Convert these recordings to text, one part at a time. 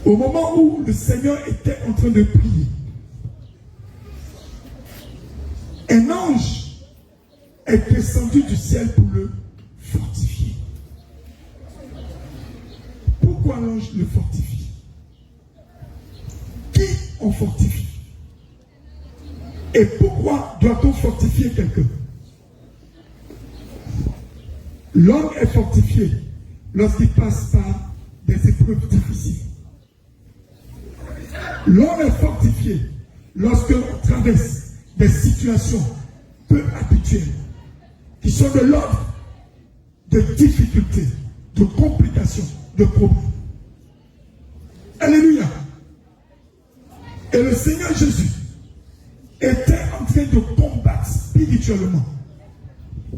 Au moment où le Seigneur était en train de prier, un ange est descendu du ciel pour le fortifier. Pourquoi l'ange le fortifie? Qui on fortifie? Et pourquoi doit-on fortifier quelqu'un? L'homme est fortifié lorsqu'il passe par des épreuves difficiles. L'homme est fortifié lorsque l'on traverse des situations peu habituelles qui sont de l'ordre de difficultés, de complications, de problèmes. Alléluia. Et le Seigneur Jésus était en train de combattre spirituellement.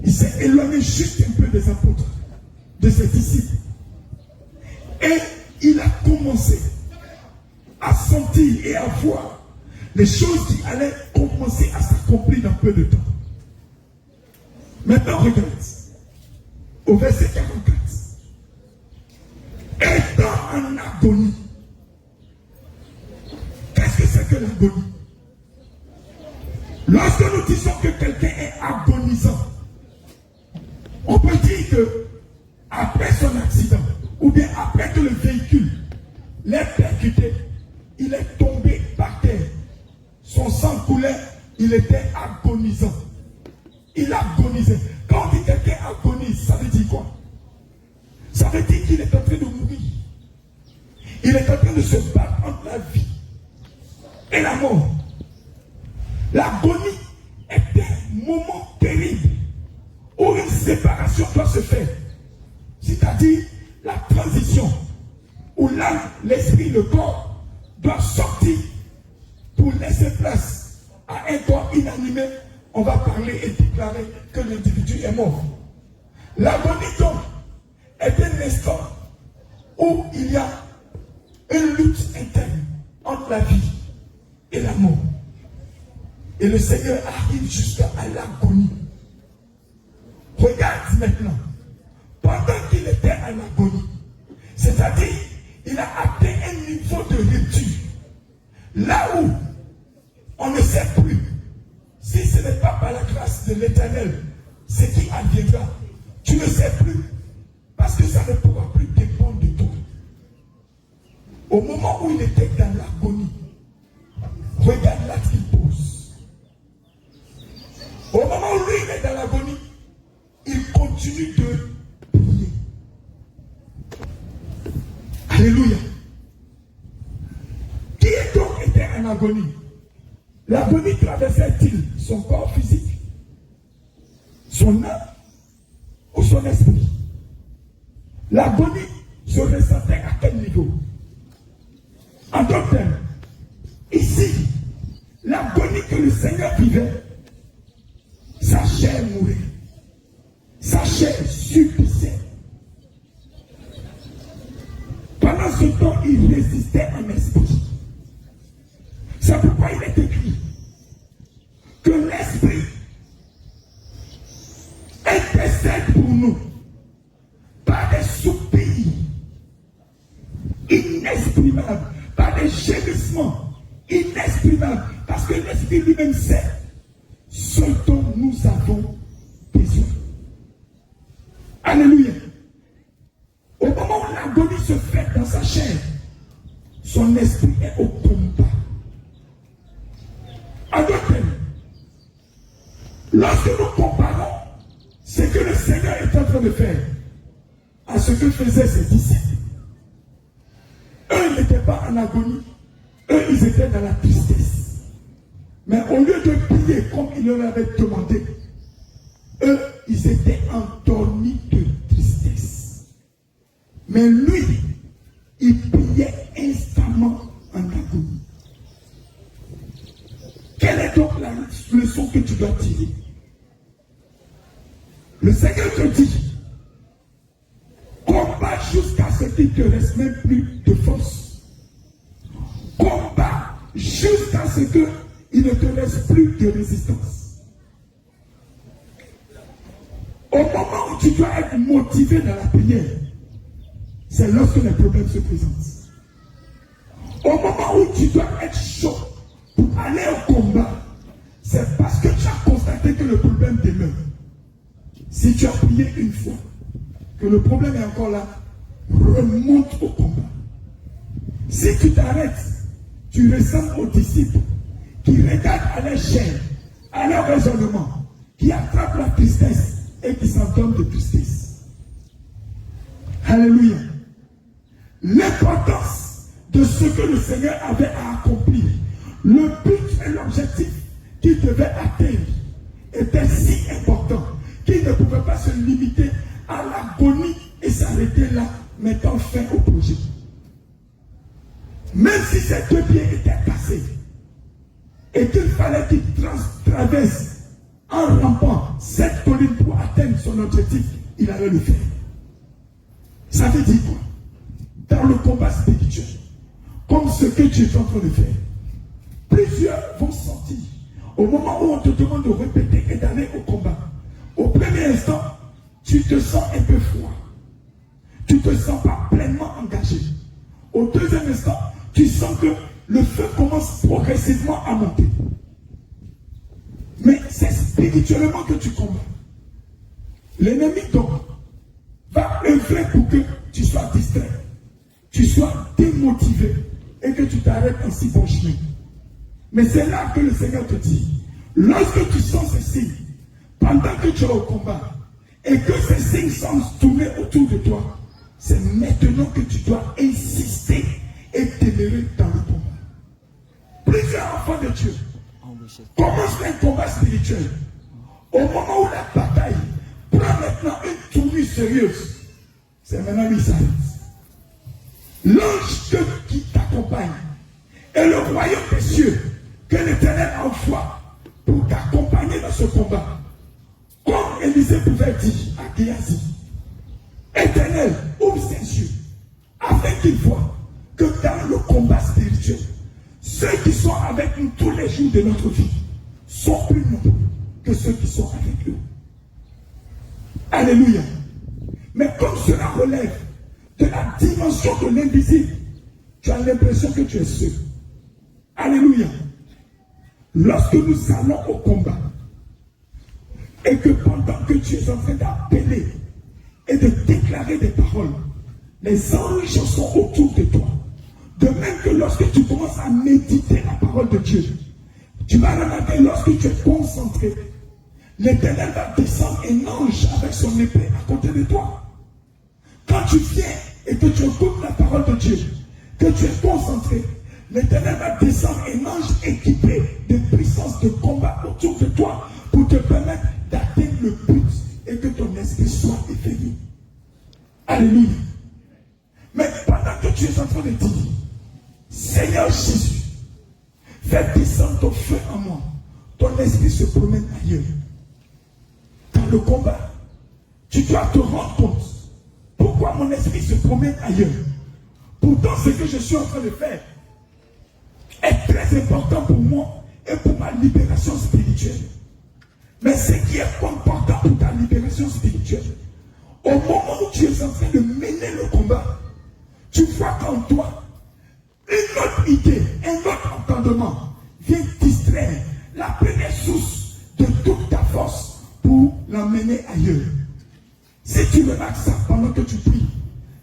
Il s'est éloigné juste un peu des apôtres, de ses disciples. Et il a commencé à sentir et à voir les choses qui allaient commencer à s'accomplir dans peu de temps. Maintenant, regarde, au verset 44. Étant en agonie. Qu'est-ce que c'est que l'agonie? Lorsque nous disons que quelqu'un est agonisant, on peut dire que après son accident, ou bien après que le véhicule l'ait percuté, il est tombé par terre. Son sang coulait, il était agonisant. Il agonisait. Quand on dit quelqu'un agonise, ça veut dire quoi? Ça veut dire qu'il est en train de mourir. Il est en train de se battre entre la vie et la mort. L'agonie est un moment terrible où une séparation doit se faire. C'est-à-dire la transition où l'âme, l'esprit, le corps doivent sortir pour laisser place à un corps inanimé. On va parler et déclarer que l'individu est mort. L'agonie donc est un instant où il y a une lutte interne entre la vie et la mort. Et le Seigneur arrive jusqu'à l'agonie. Regarde maintenant, pendant qu'il était à l'agonie, c'est-à-dire il a atteint un niveau de rupture, là où on ne sait plus si ce n'est pas par la grâce de l'Éternel ce qui adviendra. Tu ne sais plus, parce que ça ne pourra plus dépendre de toi. Au moment où il était dans l'agonie, regarde là qu'il pose. Au moment où lui il est dans l'agonie, il continue de prier. Alléluia. Qui est donc était en agonie? L'agonie traversait-il son corps physique, son âme ou son esprit? L'agonie se ressentait à quel niveau? En d'autres termes, ici, l'agonie que le Seigneur vivait, sa chair mourait, sa chair subissait. Pendant ce temps, il résistait en esprit. C'est pourquoi il est écrit que l'esprit intercède pour nous par des soupirs inexprimables, par des gémissements inexprimables, parce que l'esprit lui-même sait ce dont nous avons besoin. Alléluia. Au moment où l'agonie se fait dans sa chair, son esprit est au combat. En d'autres termes, lorsque nous comparons ce que le Seigneur est en train de faire à ce que faisaient ses disciples, eux, ils n'étaient pas en agonie, eux, ils étaient dans la tristesse. Mais au lieu de prier comme il leur avait demandé, eux, ils étaient endormis de tristesse. Mais lui, il priait instamment en agonie. Quelle est donc la leçon que tu dois tirer? Le Seigneur te dit, combat jusqu'à ce qu'il ne te reste même plus de force. Combat jusqu'à ce qu'il ne te reste plus de résistance. Au moment où tu dois être motivé dans la prière, c'est lorsque les problèmes se présentent. Au moment où tu dois être chaud pour aller au combat, c'est parce que tu as constaté que le problème demeure. Si tu as prié une fois, que le problème est encore là, remonte au combat. Si tu t'arrêtes, tu ressembles aux disciples qui regardent à leur chair, à leur raisonnement, qui attrapent la tristesse et qui s'endorment de tristesse. Alléluia. L'importance de ce que le Seigneur avait à accomplir, le but et l'objectif qu'il devait atteindre était si important qu'il ne pouvait pas se limiter à l'agonie et s'arrêter là, mettant fin au projet. Même si ses deux pieds étaient cassés et qu'il fallait qu'il traverse en rampant cette colline pour atteindre son objectif, il allait le faire. Ça veut dire quoi? Dans le combat spirituel, comme ce que tu es en train de faire, plusieurs vont sentir, au moment où on te demande de répéter et d'aller au combat, au premier instant, tu te sens un peu froid. Tu ne te sens pas pleinement engagé. Au deuxième instant, tu sens que le feu commence progressivement à monter. Mais c'est spirituellement que tu combats. L'ennemi donc va œuvrer pour que tu sois distrait, tu sois démotivé et que tu t'arrêtes en si bon chemin. Mais c'est là que le Seigneur te dit, lorsque tu sens ces signes, pendant que tu es au combat, et que ces signes semblent tourner autour de toi, c'est maintenant que tu dois insister et demeurer dans le combat. Plusieurs enfants de Dieu commencent un combat spirituel. Au moment où la bataille prend maintenant une tournure sérieuse, c'est maintenant qu'ils s'arrêtent. L'ange qui t'accompagne et le royaume des cieux que l'Éternel envoie pour t'accompagner dans ce combat. Comme Élisée pouvait dire à Géasi, Éternel, ouvre ses yeux, afin qu'il voit que dans le combat spirituel, ceux qui sont avec nous tous les jours de notre vie sont plus nombreux que ceux qui sont avec eux. Alléluia. Mais comme cela relève de la dimension de l'invisible, tu as l'impression que tu es seul. Alléluia. Lorsque nous allons au combat, et que pendant que tu es en train d'appeler et de déclarer des paroles, les anges sont autour de toi. De même que lorsque tu commences à méditer la parole de Dieu, tu vas remarquer lorsque tu es concentré, l'Éternel va descendre un ange avec son épée à côté de toi. Quand tu viens et que tu écoutes la parole de Dieu, que tu es concentré, l'Éternel va descendre un ange équipé de puissance de combat autour de toi pour te permettre d'atteindre le but et que ton esprit soit éveillé. Alléluia. Mais pendant que tu es en train de dire, Seigneur Jésus, fais descendre ton feu en moi, ton esprit se promène ailleurs. Dans le combat, tu dois te rendre compte pourquoi mon esprit se promène ailleurs. Pourtant, ce que je suis en train de faire est très important pour moi et pour ma libération spirituelle. Mais ce qui est important pour ta libération spirituelle, au moment où tu es en train de mener le combat, tu vois qu'en toi, une autre idée, un autre entendement vient distraire la première source de toute ta force pour l'emmener ailleurs. Si tu remarques ça pendant que tu pries,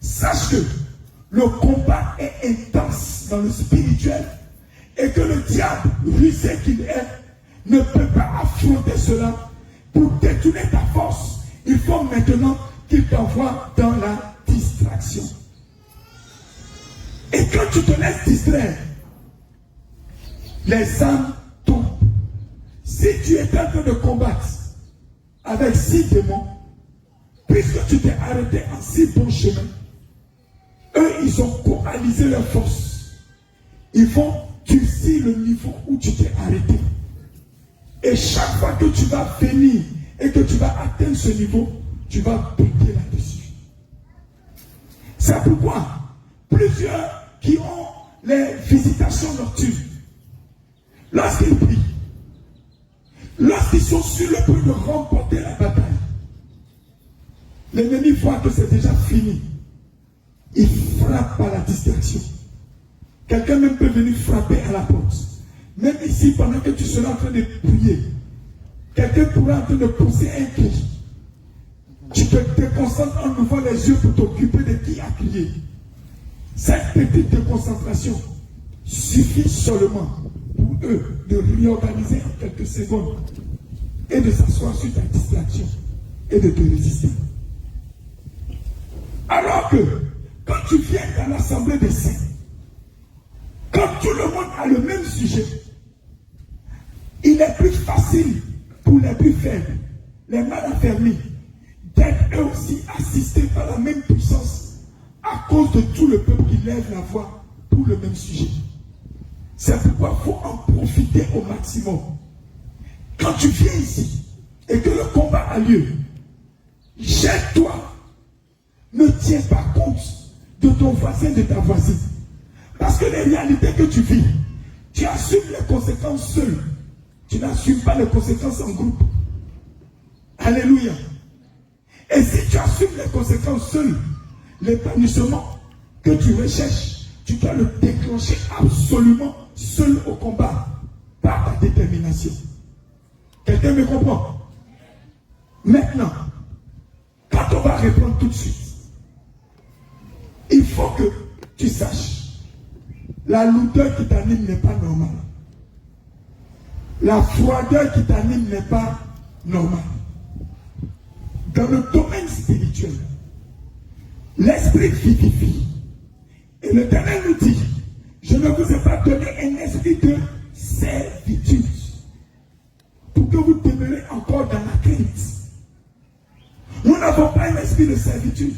sache que le combat est intense dans le spirituel et que le diable, rusé qu'il est, ne peut pas affronter cela pour détourner ta force. Il faut maintenant qu'il t'envoie dans la distraction. Et quand tu te laisses distraire, les âmes tombent. Si tu es en train de combattre avec 6 démons, puisque tu t'es arrêté en si bon chemin, eux, ils ont coalisé leurs forces. Ils vont durcir le niveau où tu t'es arrêté. Et chaque fois que tu vas venir et que tu vas atteindre ce niveau, tu vas buter là-dessus. C'est pourquoi plusieurs qui ont les visitations nocturnes, lorsqu'ils prient, lorsqu'ils sont sur le point de remporter la bataille, l'ennemi voit que c'est déjà fini. Il frappe par la distraction. Quelqu'un même peut venir frapper à la porte. Même ici, pendant que tu seras en train de prier, quelqu'un pourra en train de pousser un cri. Tu te concentres en ouvrant les yeux pour t'occuper de qui a crié. Cette petite concentration suffit seulement pour eux de réorganiser en quelques secondes et de s'asseoir sur ta distraction et de te résister. Alors que quand tu viens dans l'assemblée des saints, quand tout le monde a le même sujet, il est plus facile pour les plus faibles, les mal affermis, d'être eux aussi assistés par la même puissance à cause de tout le peuple qui lève la voix pour le même sujet. C'est pourquoi il faut en profiter au maximum. Quand tu viens ici et que le combat a lieu, jette-toi. Ne tiens pas compte de ton voisin, de ta voisine. Parce que les réalités que tu vis, tu assumes les conséquences seul. Tu n'assumes pas les conséquences en groupe. Alléluia. Et si tu assumes les conséquences seul, l'épanouissement que tu recherches, tu dois le déclencher absolument seul au combat, par ta détermination. Quelqu'un me comprend? Maintenant, quand on va répondre tout de suite, il faut que tu saches, la lourdeur qui t'anime n'est pas normale. La froideur qui t'anime n'est pas normale. Dans le domaine spirituel, l'esprit vivifie. Et l'Éternel nous dit, je ne vous ai pas donné un esprit de servitude pour que vous demeurez encore dans la crainte. Nous n'avons pas un esprit de servitude.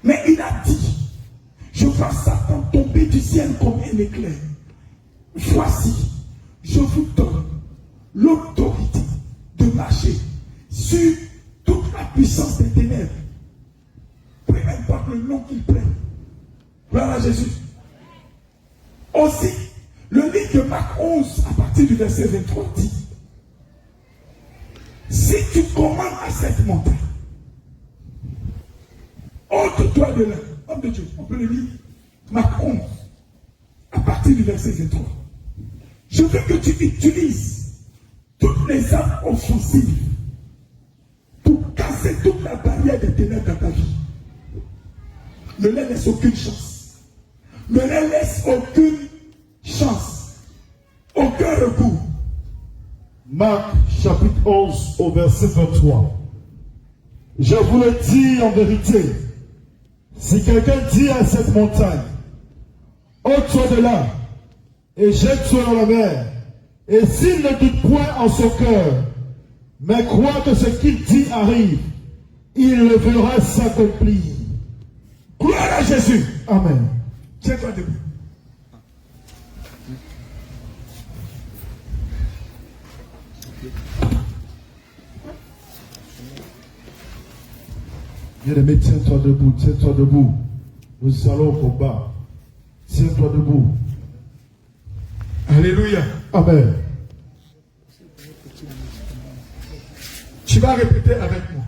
Mais il a dit, je vois Satan tomber du ciel comme un éclair. Voici, je vous donne l'autorité de marcher sur toute la puissance des ténèbres. Peu importe le nom qu'il prenne. Gloire à Jésus. Aussi, le livre de Marc 11, à partir du verset 23, dit, si tu commandes à cette montagne, ôte-toi de là. Homme de Dieu, on peut le lire. Marc 11, à partir du verset 23. Je veux que tu utilises toutes les armes offensives pour casser toute la barrière des ténèbres dans ta vie. Ne les laisse aucune chance. Ne les laisse aucune chance. Aucun recours. Marc chapitre 11 au verset 23. Je vous le dis en vérité, si quelqu'un dit à cette montagne, ôte-toi de là et jette-toi dans la mer, et s'il ne doute point en son cœur, mais croit que ce qu'il dit arrive, il le verra s'accomplir. Gloire à Jésus. Amen. Tiens-toi debout. Bien-aimé, tiens-toi debout, tiens-toi debout. Nous allons au combat. Tiens-toi debout. Alléluia. Amen. Tu vas répéter avec moi.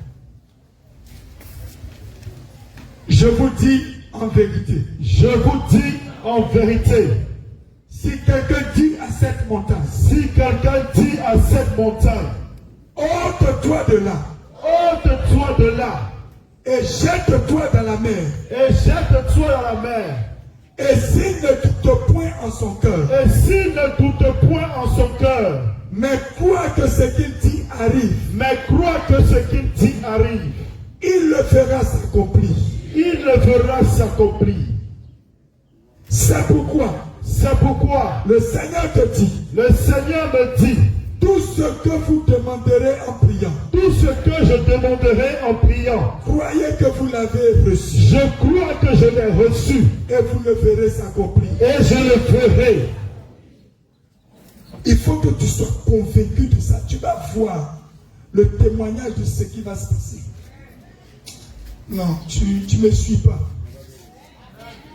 Je vous dis en vérité. Je vous dis en vérité. Si quelqu'un dit à cette montagne, Si quelqu'un dit à cette montagne, ôte-toi de là ôte-toi de là et jette-toi dans la mer. et jette-toi dans la mer. Et s'il ne doute point en son cœur, Et s'il ne doute point en son cœur, mais croit que ce qu'il dit arrive, mais croit que ce qu'il dit arrive, il le fera s'accomplir. il le verra s'accomplir. C'est pourquoi C'est pourquoi le Seigneur te dit, le Seigneur me dit, tout ce que vous demanderez en priant, tout ce que je demanderai en priant, croyez que vous l'avez reçu je crois que je l'ai reçu et vous le verrez s'accomplir. et je le ferai. Il faut que tu sois convaincu de ça. Tu vas voir le témoignage de ce qui va se passer. Non, tu ne me suis pas.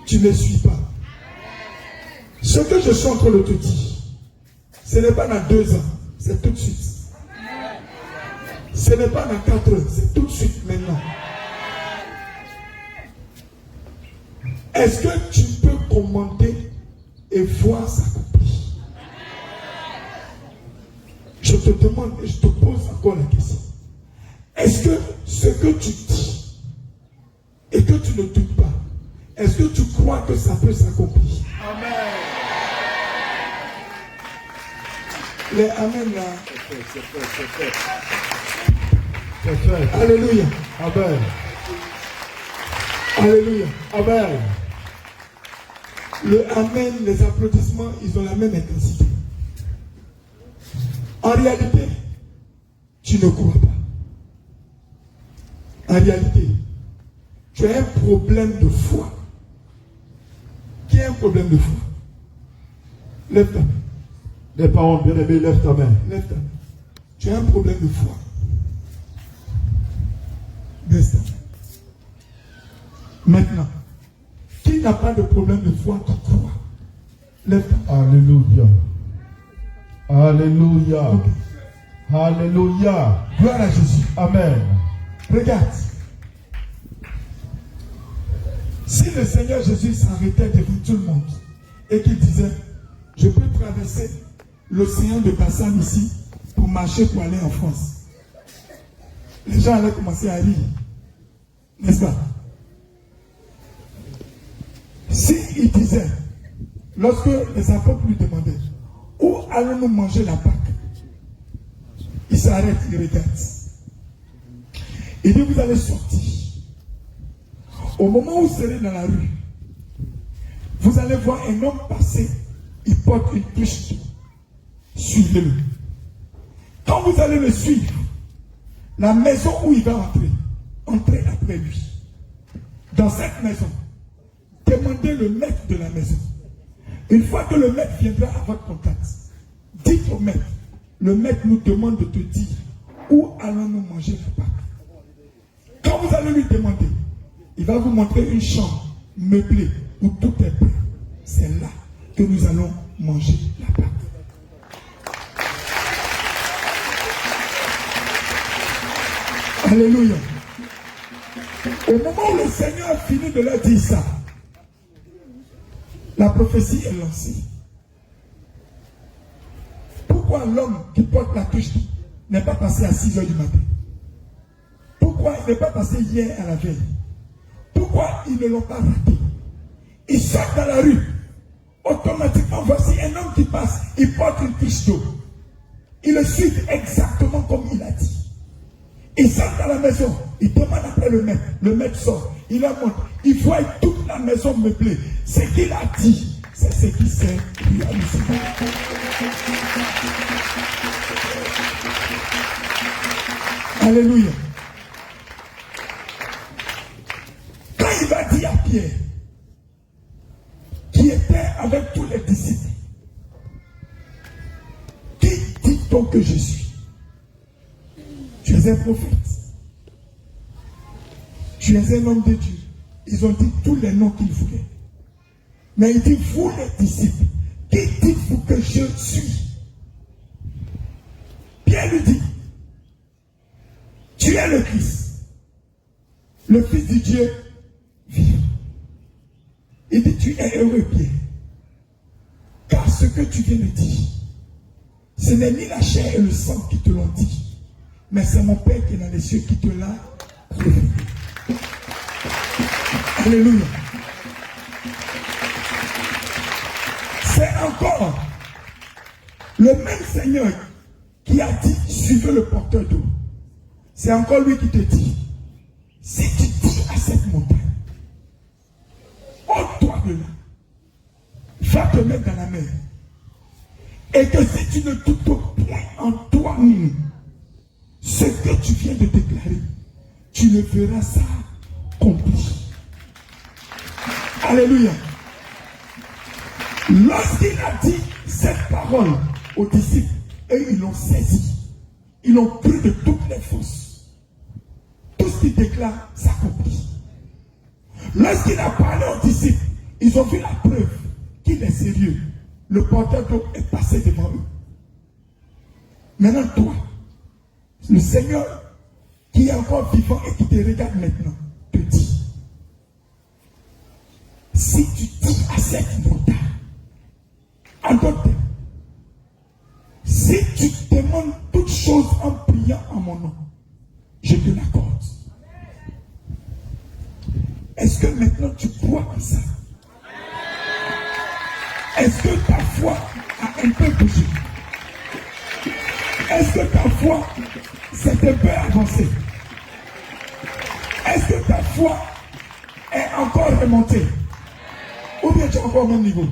Tu ne me suis pas. Ce que je suis en train de te dire, ce n'est pas dans 2 ans, c'est tout de suite. Ce n'est pas dans 4 ans, c'est tout de suite maintenant. Est-ce que tu peux commander et voir s'accomplir. Je te demande et je te pose encore la question. Est-ce que ce que tu dis et que tu ne doutes pas, est-ce que tu crois que ça peut s'accomplir? Amen. Les amen là. C'est fait. Alléluia. Amen. Alléluia. Amen. Le amen, les applaudissements, ils ont la même intensité. En réalité, tu ne crois pas. En réalité, tu as un problème de foi. Qui a un problème de foi? Lève ta main. Les parents bien-aimés, lève ta main. Lève ta main. Tu as un problème de foi. Baisse ta main. Maintenant, qui n'a pas de problème de foi qui croit? Lève ta main. Alléluia. Alléluia. Ok. Alléluia. Gloire à Jésus. Amen. Regarde. Si le Seigneur Jésus s'arrêtait devant tout le monde et qu'il disait, je peux traverser l'océan de Bassam ici pour marcher pour aller en France, les gens allaient commencer à rire. N'est-ce pas? Si il disait, lorsque les apôtres lui demandaient, où allons-nous manger la Pâque? Il s'arrête, il regarde. Il dit, vous allez sortir. Au moment où vous serez dans la rue, vous allez voir un homme passer, il porte une touche. Suivez-le. Quand vous allez le suivre, la maison où il va entrer, entrez après lui. Dans cette maison, demandez le maître de la maison. Une fois que le maître viendra à votre contact, dites au maître, le maître nous demande de te dire où allons-nous manger la Pâque. Quand vous allez lui demander, il va vous montrer une chambre meublée où tout est prêt. C'est là que nous allons manger la Pâque. Alléluia. Au moment où le Seigneur a fini de leur dire ça, la prophétie est lancée. Pourquoi l'homme qui porte la touche n'est pas passé à 6 heures du matin? Pourquoi il n'est pas passé hier à la veille? Pourquoi ils ne l'ont pas raté? Ils sortent dans la rue. Automatiquement, voici un homme qui passe. Il porte une touche d'eau. Ils le suivent exactement comme il a dit. Ils sortent dans la maison. Ils demandent après le maître. Le maître sort. Il leur montre. Il voit toute la maison meublée. Ce qu'il a dit, c'est ce qui s'est réalisé. Alléluia. Quand il va dire à Pierre, qui était avec tous les disciples, qui dit-on que je suis? Tu es un prophète. Tu es un homme de Dieu. Ils ont dit tous les noms qu'ils voulaient. Mais il dit, vous les disciples, qui dites-vous que je suis? Pierre lui dit, tu es le Christ, le Fils du Dieu vivant. Il dit, tu es heureux, Pierre, car ce que tu viens de dire, ce n'est ni la chair et le sang qui te l'ont dit, mais c'est mon Père qui est dans les cieux qui te l'a révélé. Alléluia. C'est encore le même Seigneur qui a dit, suivez le porteur d'eau. C'est encore lui qui te dit, si tu dis à cette montagne, ôte-toi de là, va te mettre dans la mer, et que si tu ne doutes point en toi-même ce que tu viens de déclarer, tu ne verras ça accompli. Alléluia. Lorsqu'il a dit cette parole aux disciples, et ils l'ont saisi, ils l'ont pris de toutes les forces. Tout ce qu'il déclare s'accomplit. Lorsqu'il a parlé aux disciples, ils ont vu la preuve qu'il est sérieux. Le porteur d'eau est passé devant eux. Maintenant, toi, le Seigneur qui est encore vivant et qui te regarde maintenant, te dit, si tu dis à cette montagne, demande toutes choses en priant en mon nom, je te l'accorde. Est-ce que maintenant tu crois en ça? Est-ce que ta foi a un peu bougé? Est-ce que ta foi s'est un peu avancée? Est-ce que ta foi est encore remontée? Ou bien tu es encore au même niveau?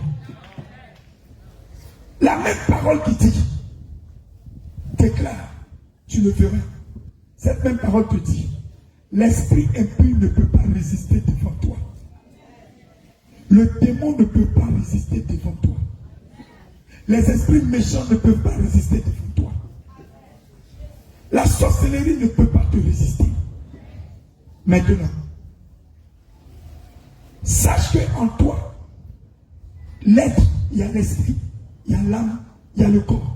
La même parole qui dit, déclare, tu le feras. Cette même parole te dit, l'esprit impur ne peut pas résister devant toi. Le démon ne peut pas résister devant toi. Les esprits méchants ne peuvent pas résister devant toi. La sorcellerie ne peut pas te résister. Maintenant, sache qu'en toi, l'être, il y a l'esprit, il y a l'âme, il y a le corps.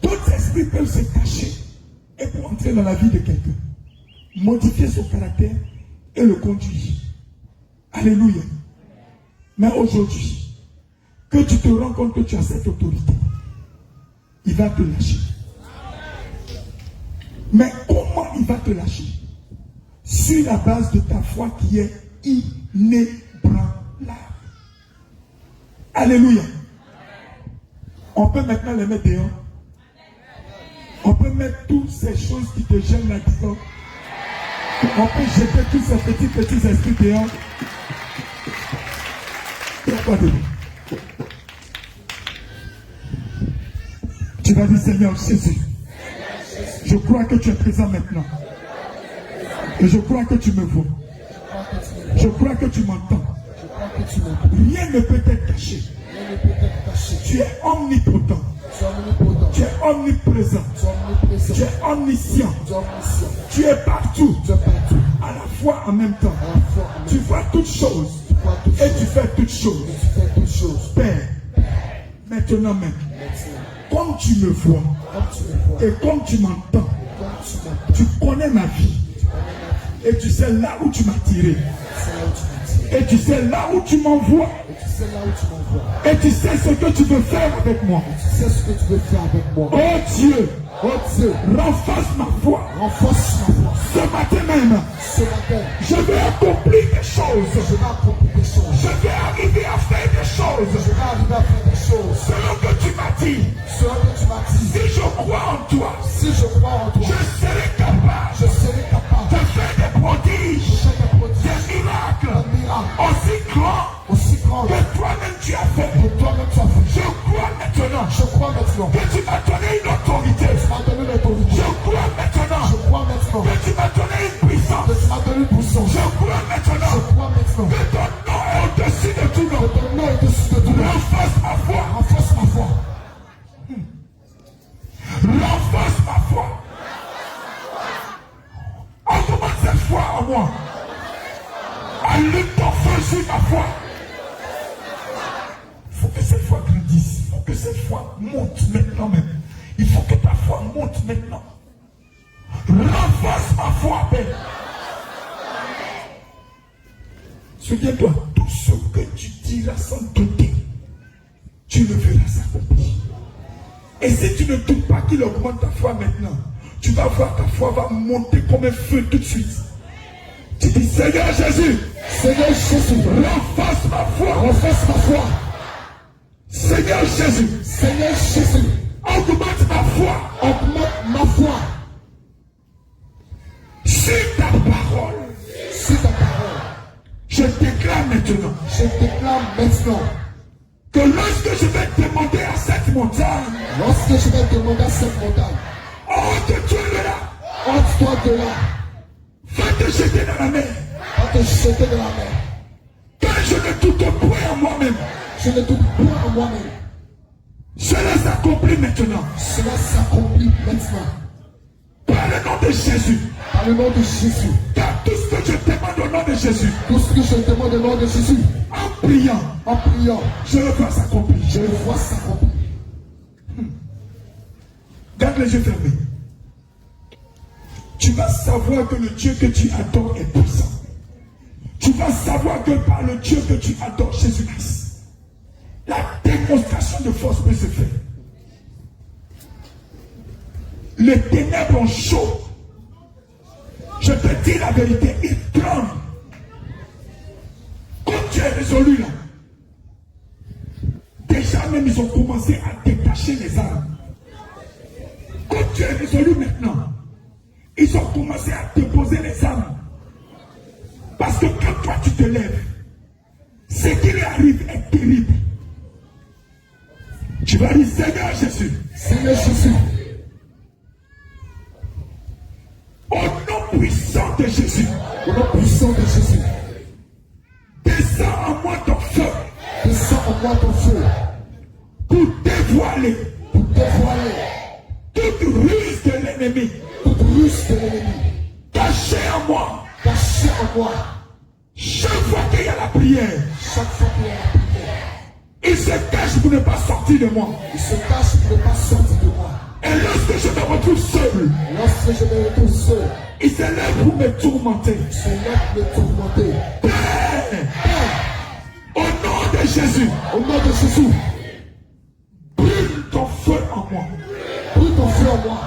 D'autres esprits peuvent se cacher et pour entrer dans la vie de quelqu'un, modifier son caractère et le conduire. Alléluia. Mais aujourd'hui, que tu te rends compte que tu as cette autorité, il va te lâcher. Mais comment il va te lâcher? Sur la base de ta foi qui est inébranlable. Alléluia. On peut maintenant les mettre dehors. On peut mettre toutes ces choses qui te gênent là-dedans. On peut jeter tous ces petits esprits dehors. Il n'y a pas de vous. Tu vas dire, Seigneur Jésus, je crois que tu es présent maintenant. Et je crois que tu me vois. Je crois que tu m'entends. Rien ne peut être caché. Tu es omnipotent. Tu es omniprésent. Tu es omniscient. Tu es partout. À la fois en même temps. Tu vois toutes choses. Et tu fais toutes choses. Père, maintenant même, comme tu me vois et comme tu m'entends, tu connais ma vie. Et tu sais là où tu m'as tiré. Et tu sais là où tu m'envoies. Et tu sais ce que tu veux faire avec moi. Oh Dieu, renforce ma foi. Ce matin même, je vais accomplir des choses. Je vais arriver à faire des choses. Selon que tu m'as dit. Si je crois en toi, je serai capable de faire des prodiges, des miracles aussi grands que toi-même tu as fait. Je crois maintenant que tu m'as donné une autorité. Je crois maintenant que tu m'as donné une puissance. Je crois maintenant que ton nom est au-dessus de tout nom. Renforce ma foi. Renforce ma foi. Augmente cette foi en moi. Allume ton feu sur ma foi. Il faut que cette foi grandisse. Il faut que cette foi monte maintenant même. Il faut que ta foi monte maintenant. Renforce ma foi, Père. Souviens-toi, tout ce que tu diras sans douter, tu le verras s'accomplir. Et si tu ne doutes pas qu'il augmente ta foi maintenant, tu vas voir ta foi va monter comme un feu tout de suite. Tu dis, Seigneur Jésus, renforce ma foi. Seigneur Jésus, augmente ma foi. Sur ta parole. Je déclare maintenant. Que lorsque je vais demander à cette montagne. Ôte-toi de là. Va te jeter dans la mer. Car je ne doute point en moi-même. Cela s'accomplit maintenant. Par le nom de Jésus. Car tout ce que je demande au nom de Jésus. En priant. Je le vois s'accomplir. Garde les yeux fermés. Tu vas savoir que le Dieu que tu adores est puissant. Tu vas savoir que par le Dieu que tu adores, Jésus-Christ, la démonstration de force peut se faire. les ténèbres ont chaud. Je te dis la vérité, ils tremblent. Quand tu es résolu là, déjà même ils ont commencé à détacher les armes. Quand tu es résolu maintenant, ils ont commencé à déposer les armes. Parce que quand toi tu te lèves, ce qui lui arrive est terrible. Tu vas dire, Seigneur Jésus, Seigneur Jésus, au nom puissant de Jésus, au nom puissant de Jésus, descends en moi ton feu descends en moi ton feu pour dévoiler pour dévoiler toute ruse de l'ennemi toute ruse de l'ennemi cachée en moi. caché en moi. Chaque fois qu'il y a la prière, Chaque fois qu'il y a la prière, il se cache pour ne pas sortir de moi. il se cache pour ne pas sortir de moi. Et lorsque je me retrouve seul, Lorsque je me retrouve seul, il se lève pour me tourmenter. je lève me tourmenter. Père, au nom de Jésus, Au nom de Jésus, brûle ton feu en moi. brûle ton feu en moi.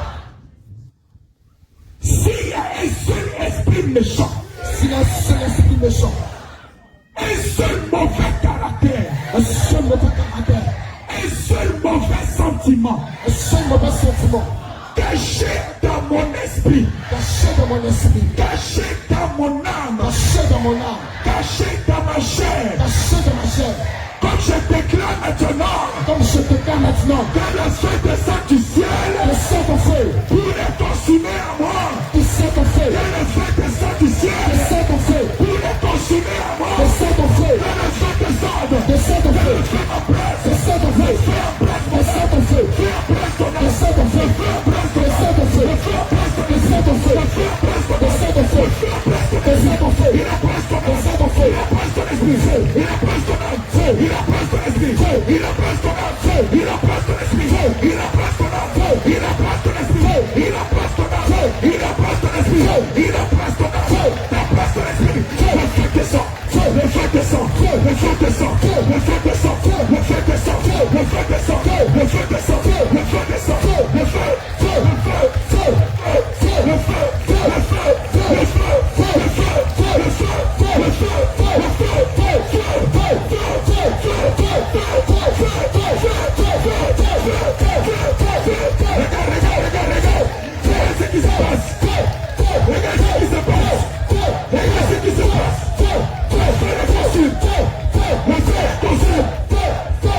S'il y a un seul esprit méchant, S'il y a un seul esprit méchant, un seul mauvais caractère, un seul mauvais caractère, un seul mauvais sentiment un seul mauvais sentiment, caché dans mon esprit, caché dans mon esprit, caché dans mon âme, caché dans mon âme, caché dans ma chair, caché dans ma chair, comme je déclare maintenant, comme je déclare maintenant, que le feu descend du ciel le sang ton feu, pour les consumer à moi, le sang ton feu, que le feu descend du le ciel sang ton feu, pour les consumer à moi, le sang ton feu, que le feu descende, le sang ton feu, le feu m'embrasse, le sang ton feu, le sang ton feu, feu embrasse ton le âme, sang ton feu, le sang ton feu, le sang ton feu, le sang ton feu, le sang ton feu, il embrasse ton le âme, sang ton feu, il embrasse ton esprit, il embrasse ton âme, il embrasse ton esprit, il embrasse ton âme, il embrasse ton esprit, il embrasse ton âme, il embrasse ton esprit, il embrasse ton âme, il embrasse ton esprit, il embrasse ton âme, t'embrasse ton esprit, le feu descend, le feu descend, le feu descend, le feu descend, le feu descend, le feu descend, le feu descend, le feu descend, le feu, le feu, le feu, le feu, le feu, le feu, le feu, le feu, le Regarde ce qui se passe. Regarde ce qui se passe. Regarde ce qui se passe. Le feu est consume. Le feu est consume.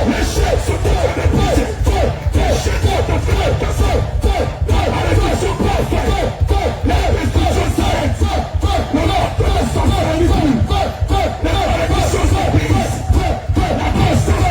Les chaînes sont en train de briser. Les chaînes sont en train de casser. La révolution prend fin. La destruction s'arrête. Le monde de la sorcellerie plus. La révolution se brise. La puissance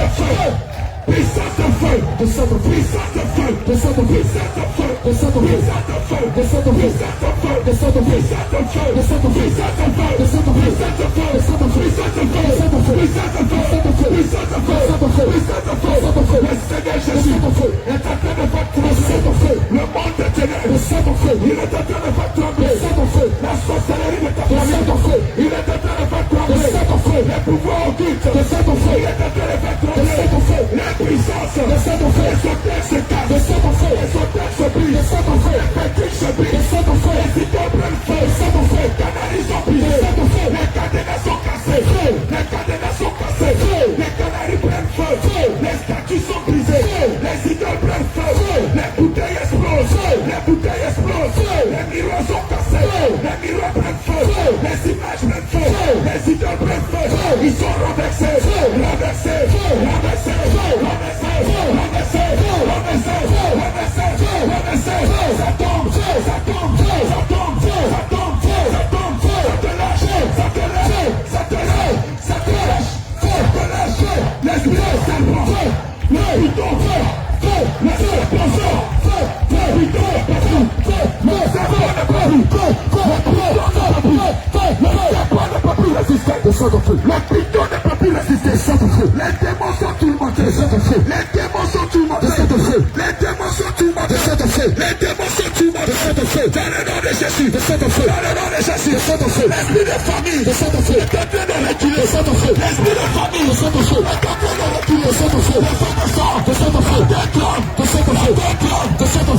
de feu. Puissance de feu. Puissance de feu. Puissance de feu. Puissance de feu. descends ton feu, Puissance de feu. descends ton feu, Puissance de feu. descends ton feu, Puissance de feu. descends ton feu, Puissance de feu. descends ton feu, Puissance de feu. descends ton feu, Puissance de feu. descends ton feu, Puissance de feu. descends ton feu, Puissance de feu. descends ton feu, Puissance de feu. descends ton feu, Le Seigneur Jésus descends ton feu, est en train de faire descends ton feu, trembler le monde de ténèbres. descends ton feu, Il est en train de faire trembler descends ton feu, la sorcellerie de ta descends famille. ton feu, Il est en train de faire trembler descends ton feu, les pouvoirs occultes. descends ton feu, Il est en train de faire descends trembler ton feu, les puissances. descends ton feu, Les sauterelles se cassent. descends ton feu, Les sauterelles se brisent. descends ton feu, Les pétriques se brisent. descends ton feu, Les idées prennent feu. descends ton feu, Les canaries sont brisées. descends ton feu, Les cadenas sont cassées. Les cadenas sont cassées. Les canaries prennent feu. Les statues sont brisées. Les idoles prennent feu. Les bouteilles explosent. Les bouteilles explosent. Les miroirs sont cassés. Les miroirs prennent feu. Les images prennent feu. Les idoles prennent feu. Ils sont renversés. Renversés. Renversés. Renversés. Renversés. Renversés. Renversés. Renversés. Ça tombe. Ça tombe. Ça tombe. Ça tombe. Ça tombe. Ça te lâche. Ça te lâche. Ça te lâche. Ça te lâche. Ça te lâche. L'esprit est serpent. Le bouton. Le serpent sort. Le bouton est partout. Le serpent n'est pas plus. Le serpent n'est pas plus résistant. descends ton feu, Le bouton n'est pas plus résistant. descends ton feu, Les démons sont tourmentés. descends ton feu, Les démons sont tourmentés. descends ton feu, Les démons sont tourmentés. descends ton feu, Les démons sont tourmentés. descends ton feu, Dans le nom de Jésus. descends ton feu, Dans le nom de Jésus. descends ton feu, L'esprit de famille. descends ton feu, est en train de reculer. descends ton feu, L'esprit de famille. descends ton feu, est en train de reculer. descends ton feu, Le feu descend. descends ton feu, Déclame. descends ton feu, Déclame. descends ton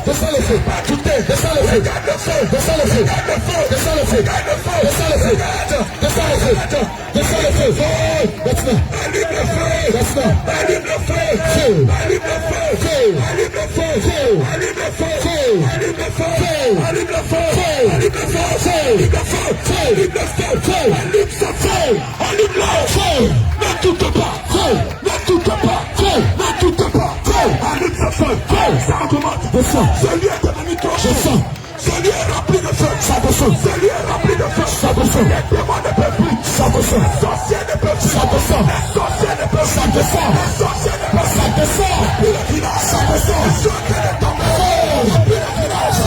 Descends le feu, descends le feu, descends le feu, descends le feu, descends le feu, descends le feu, descends le feu, maintenant, maintenant, allume le feu, feu, allume le feu, feu, allume le feu, feu, allume le feu, feu, allume le feu, feu, allume le feu, feu, allume le feu, feu, allume le feu, feu, allume le feu, feu, allume ce feu, allume le feu, ne touche pas, feu, ne touche pas, feu, ne touche pas, feu, allume ce feu, feu, ça augmente, descend, celui est devenu trop chaud, celui est rempli de feu, ça descend, celui est rempli de feu, ça descend, les démons ne peuvent plus, ça descend, les sorciers ne peuvent plus, ça descend, les sorciers ne peuvent, ça descend, les sorciers ne peuvent, ça descend, puis le village, ça descend, ceux qui ne tombent pas, puis le village,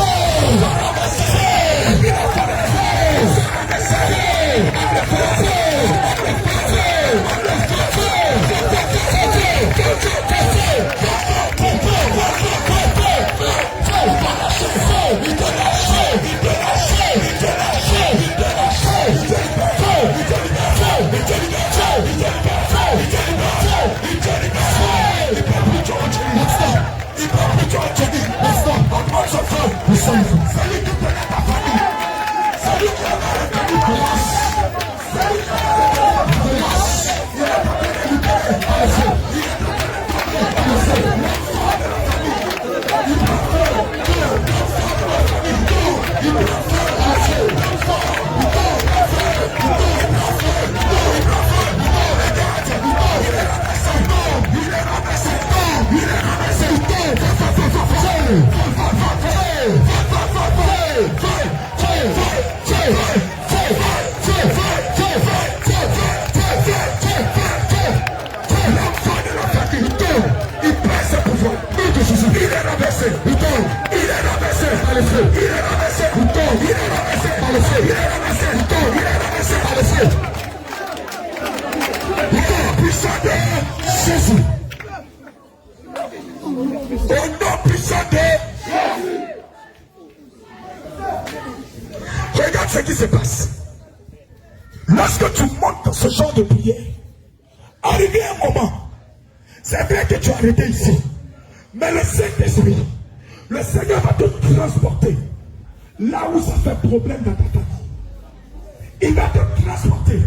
Regarde ce qui se passe. Lorsque tu montes dans ce genre de prière, arrivé un moment, c'est vrai que tu as arrêté ici, mais le Saint-Esprit, le Seigneur va te transporter là où ça fait problème dans ta famille. Il va te transporter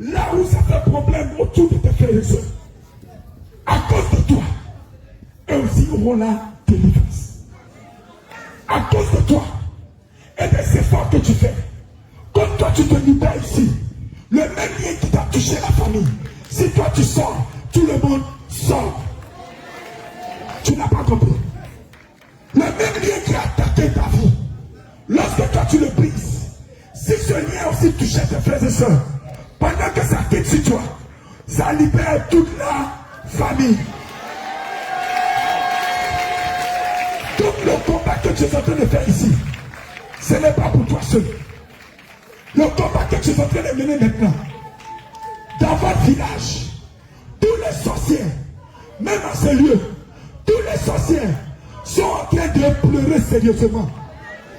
là où ça fait problème autour de tes frères et soeurs. À cause de toi, eux aussi auront la délivrance. À cause de toi et des efforts que tu fais, comme toi tu te libères ici, le même lien qui t'a touché la famille, si toi tu sors, tout le monde sort. Tu n'as pas compris. Le même lien qui a attaqué ta vie, lorsque toi tu le brises, si ce lien aussi touchait tes frères et soeurs, pendant que ça quitte sur toi, ça libère toute la famille. Donc le combat que tu es en train de faire ici, ce n'est pas pour toi seul. Le combat que tu es en train de mener maintenant, dans votre village, tous les sorciers, même à ce lieu, tous les sorciers sont en train de pleurer sérieusement.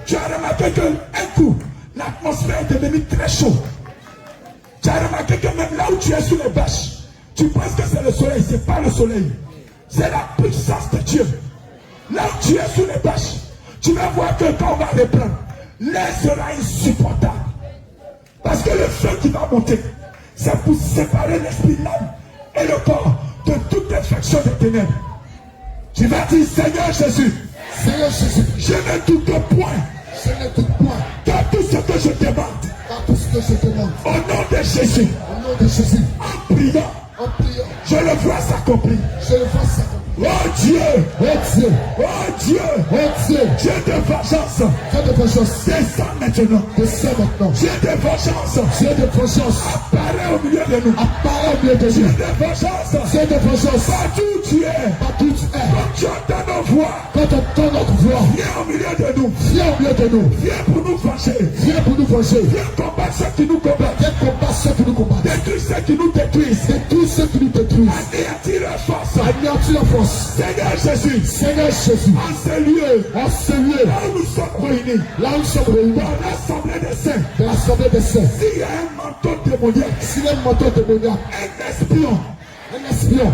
Tu as remarqué qu'un coup, l'atmosphère est devenue très chaude. Tu as remarqué que même là où tu es sous les bâches, tu penses que c'est le soleil, ce n'est pas le soleil. C'est la puissance de Dieu. Là où tu es sous les bâches, tu vas voir que quand on va reprendre, l'air sera insupportable. Parce que le feu qui va monter, c'est pour séparer l'esprit, l'âme et le corps de toute infection des ténèbres. Tu vas dire, Seigneur Jésus, Seigneur Jésus, je ne doute point je ne doute point dans tout ce que je demande. dans tout ce que je demande. Au nom de Jésus, Au nom de Jésus, en priant, en priant, je le vois s'accomplir. je le vois ça. Oh Dieu, Oh Dieu, oh Dieu, oh Dieu, Dieu de vengeance, Dieu de vengeance, descends maintenant. descends maintenant. Dieu de vengeance, Dieu de vengeance, apparaît au milieu de nous. apparaît au milieu de Dieu nous. de vengeance, Dieu de vengeance, partout où tu es, partout tu es. quand tu entends nos voix, Quand on entend notre voix, viens au milieu de nous, viens au milieu de nous, viens pour nous venger, viens pour nous venger. viens combattre ceux qui nous combattent, Viens combattre ceux qui nous combattent. détruis ceux qui nous détruisent, Détruis ceux qui nous détruisent. anéantis leur force. Anéantis la force. Seigneur Jésus, Seigneur Jésus, en ce lieu, en ce lieu, là où nous sommes réunis, là où nous sommes réunis, dans l'assemblée des saints, de l'assemblée des saints, s'il y a un manteau démoniaque, s'il y a un manteau démoniaque, un espion, un espion,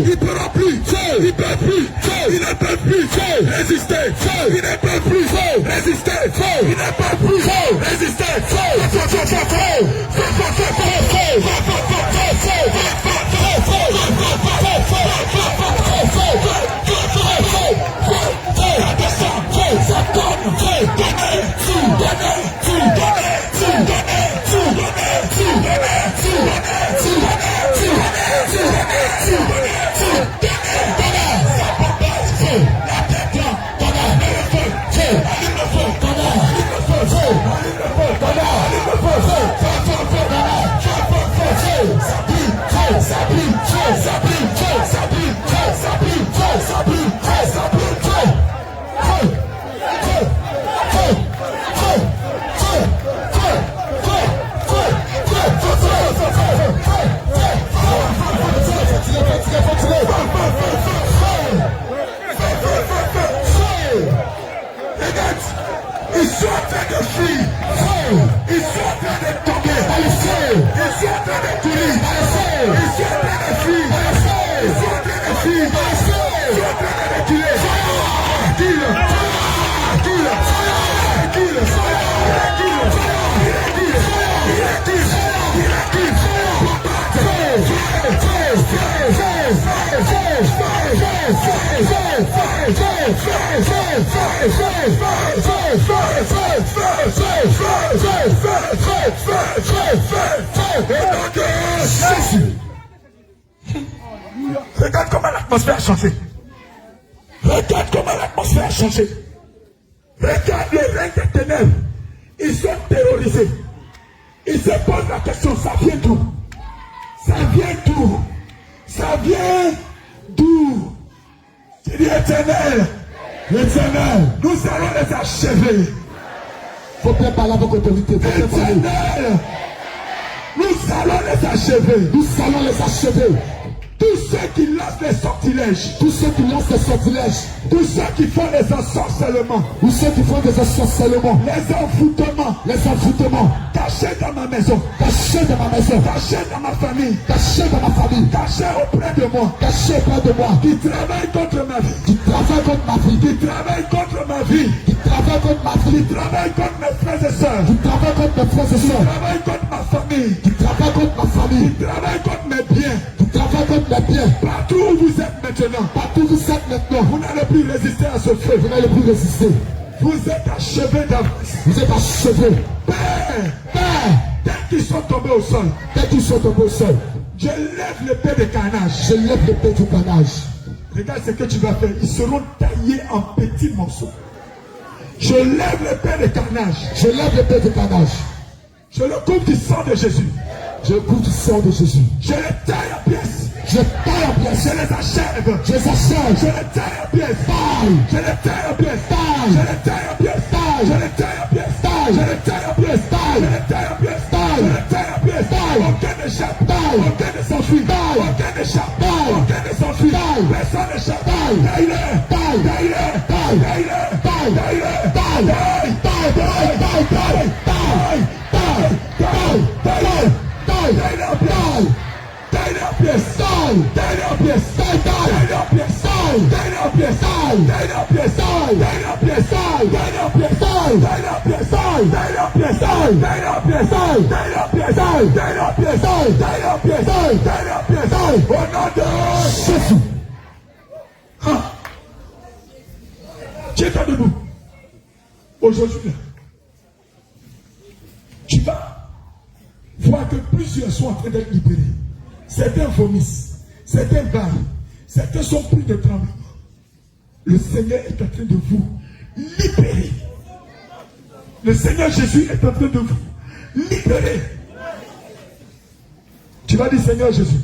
Il pourra plus, il peut plus, il ne peut plus résister, il ne peut plus résister, il ne peut plus résister. Ils sont en train de fuir. Ils sont en train de tomber. Ils sont en train de courir. Ils sont en train de fuir. Ils sont en train de fuir. Ils sont en train de reculer. Regarde comment l'atmosphère a changé. Regarde comment l'atmosphère a changé. Regarde les règnes des ténèbres. Ils sont terrorisés. Ils se posent la question, ça vient d'où? Ça vient d'où? Ça vient d'où? Tu dis éternel. L'éternel. Nous allons les achever. Faut bien parler avec autorité. Éternel. Nous allons les achever. Nous allons les achever. Tous ceux qui lancent les sortilèges. Tous ceux qui lancent les sortilèges. Tous ceux qui font les ensorcellements. Tous ceux qui font des ensorcellements. Les envoûtements. Les envoûtements. Cachés dans ma maison. Cachés dans ma maison. Cachés dans ma famille. Cachés dans ma famille. Cachés auprès de moi. Cachés auprès de moi. Qui travaillent contre ma vie. Qui travaillent contre ma vie. Qui travaillent contre ma vie. Qui travaillent contre ma vie. Qui travaillent contre mes frères et sœurs. Qui travaillent contre mes frères et Qui sœurs. travaillent contre ma famille. Qui travaillent contre ma famille. Qui travaillent contre mes biens. Qui travaillent contre mes biens. Partout où vous êtes maintenant. Partout où vous êtes maintenant. Vous n'allez plus résister à ce feu. Vous n'allez plus résister. Vous êtes achevés d'avance. Vous êtes achevés. Père. Père. Dès qu'ils sont tombés au sol. Dès qu'ils sont tombés au sol. Je lève l'épée de carnage. Je lève l'épée du carnage. Regarde ce que tu vas faire. Ils seront taillés en petits morceaux. Je lève l'épée de carnage. Je lève l'épée du carnage. Je le coupe du sang de Jésus. Je coupe du sang de Jésus. Je les taille en pièces. Je taille en pièces. Je les achève. Je les achève. Je les taille en pièces. Taille. Je les taille en pièces. Taille. Je les taille en pièces. Taille. Je les taille en pièces. Taille. Je les taille en pièces. Taille. Je les taille en pièces. Taille. Je les taille en pièces. Taille. Aucun n'échappe. Taille. Aucun ne s'enfuit. Taille. Aucun n'échappe. Taille. Aucun ne s'enfuit. Taille. Personne n'échappe. Taille. Taille-le. Taille. Taille-le. Taille. Taille-le. Taille. Taille-le. Taille. Taille. Taille. Taille. Taille. Taille. Taille. Taille. Taille. Taille. Taille. Taille-le en pièces. Taille-le en pièces. Taille. Taille-le en pièces. Taille. Taille-le en pièces. Taille. Taille-le en pièces. Taille. Taille-le en pièces. Taille. Taille-le en pièces. Taille. Taille-le en pièces. Taille. Taille-le en pièces. Taille. Taille-le en pièces. Taille. Taille-le en pièces. Taille. Taille-le en pièces. Taille. Taille-le en pièces. Taille. Taille-le en pièces. Taille. Taille-le en pièces. Taille. Au nom de Jésus. Tiens-toi debout. Aujourd'hui, là, tu vas voir que plusieurs sont en train d'être libérés. Certains vomissent, certains barrent, certains sont pris de tremblement. Le Seigneur est en train de vous libérer. Le Seigneur Jésus est en train de vous libérer. Tu vas dire Seigneur Jésus.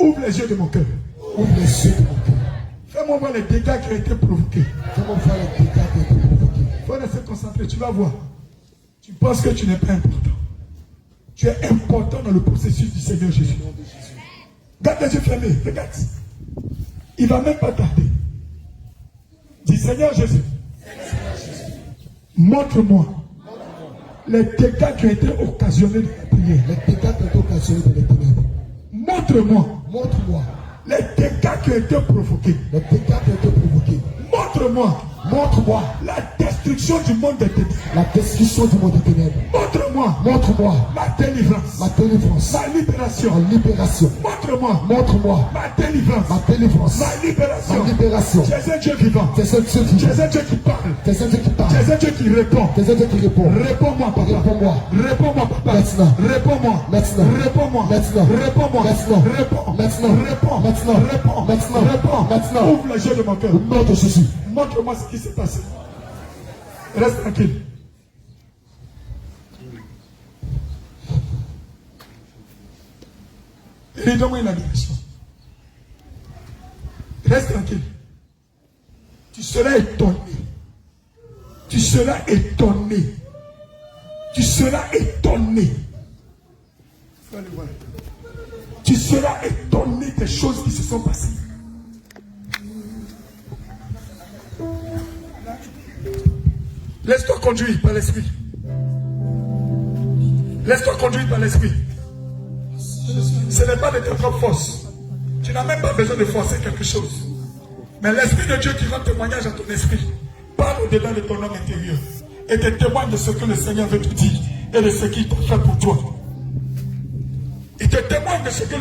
Ouvre les yeux de mon cœur. Ouvre les yeux de mon cœur. Fais-moi voir les dégâts qui ont été provoqués. Fais-moi voir les dégâts qui ont été provoqués. Il faut rester concentré, tu vas voir. Tu penses que tu n'es pas important. Tu es important dans le processus du Seigneur Jésus. Garde les yeux fermés, regarde. Il ne va même pas tarder. Dis Seigneur Jésus. Montre-moi les dégâts qui ont été occasionnés de la prière. Les dégâts qui ont été occasionnés dans les ténèbres. Montre-moi Montre-moi les dégâts qui ont été provoqués. les dégâts qui ont été provoqués. Montre-moi Montre-moi la destruction du monde des ténèbres. la destruction du monde des ténèbres. Montre-moi Montre-moi ma délivrance, ma délivrance, ma libération. ma libération. Montre-moi Montre-moi ma délivrance, ma délivrance, ma libération. ma libération. Tu es un Dieu vivant. Tu es un Dieu vivant. Tu es un Dieu qui parle. Tu es un Dieu qui Tu parle. es un Dieu qui répond. Tu es un Dieu qui répond. Réponds-moi, papa. Réponds-moi. Réponds-moi, papa. Maintenant. Réponds-moi. Maintenant. Réponds-moi. Maintenant. Réponds-moi. Maintenant. Réponds. Maintenant. Réponds. Maintenant. Réponds. Maintenant. Réponds. Maintenant. Ouvre les yeux de mon cœur. Au nom de Jésus. Montre-moi ce qui s'est passé. Reste tranquille. Et donne-moi une admiration. Reste tranquille. Tu seras étonné. Tu seras étonné. Tu seras étonné. Tu seras étonné des choses qui se sont passées. Laisse-toi conduire par l'esprit. Laisse-toi conduire par l'esprit. Ce n'est pas de tes propres forces. Tu n'as même pas besoin de forcer quelque chose. Mais l'Esprit de Dieu qui rend témoignage à ton esprit parle au-delà de ton homme intérieur et te témoigne de ce que le Seigneur veut te dire et de ce qu'il t'a fait pour toi. Il te témoigne de ce que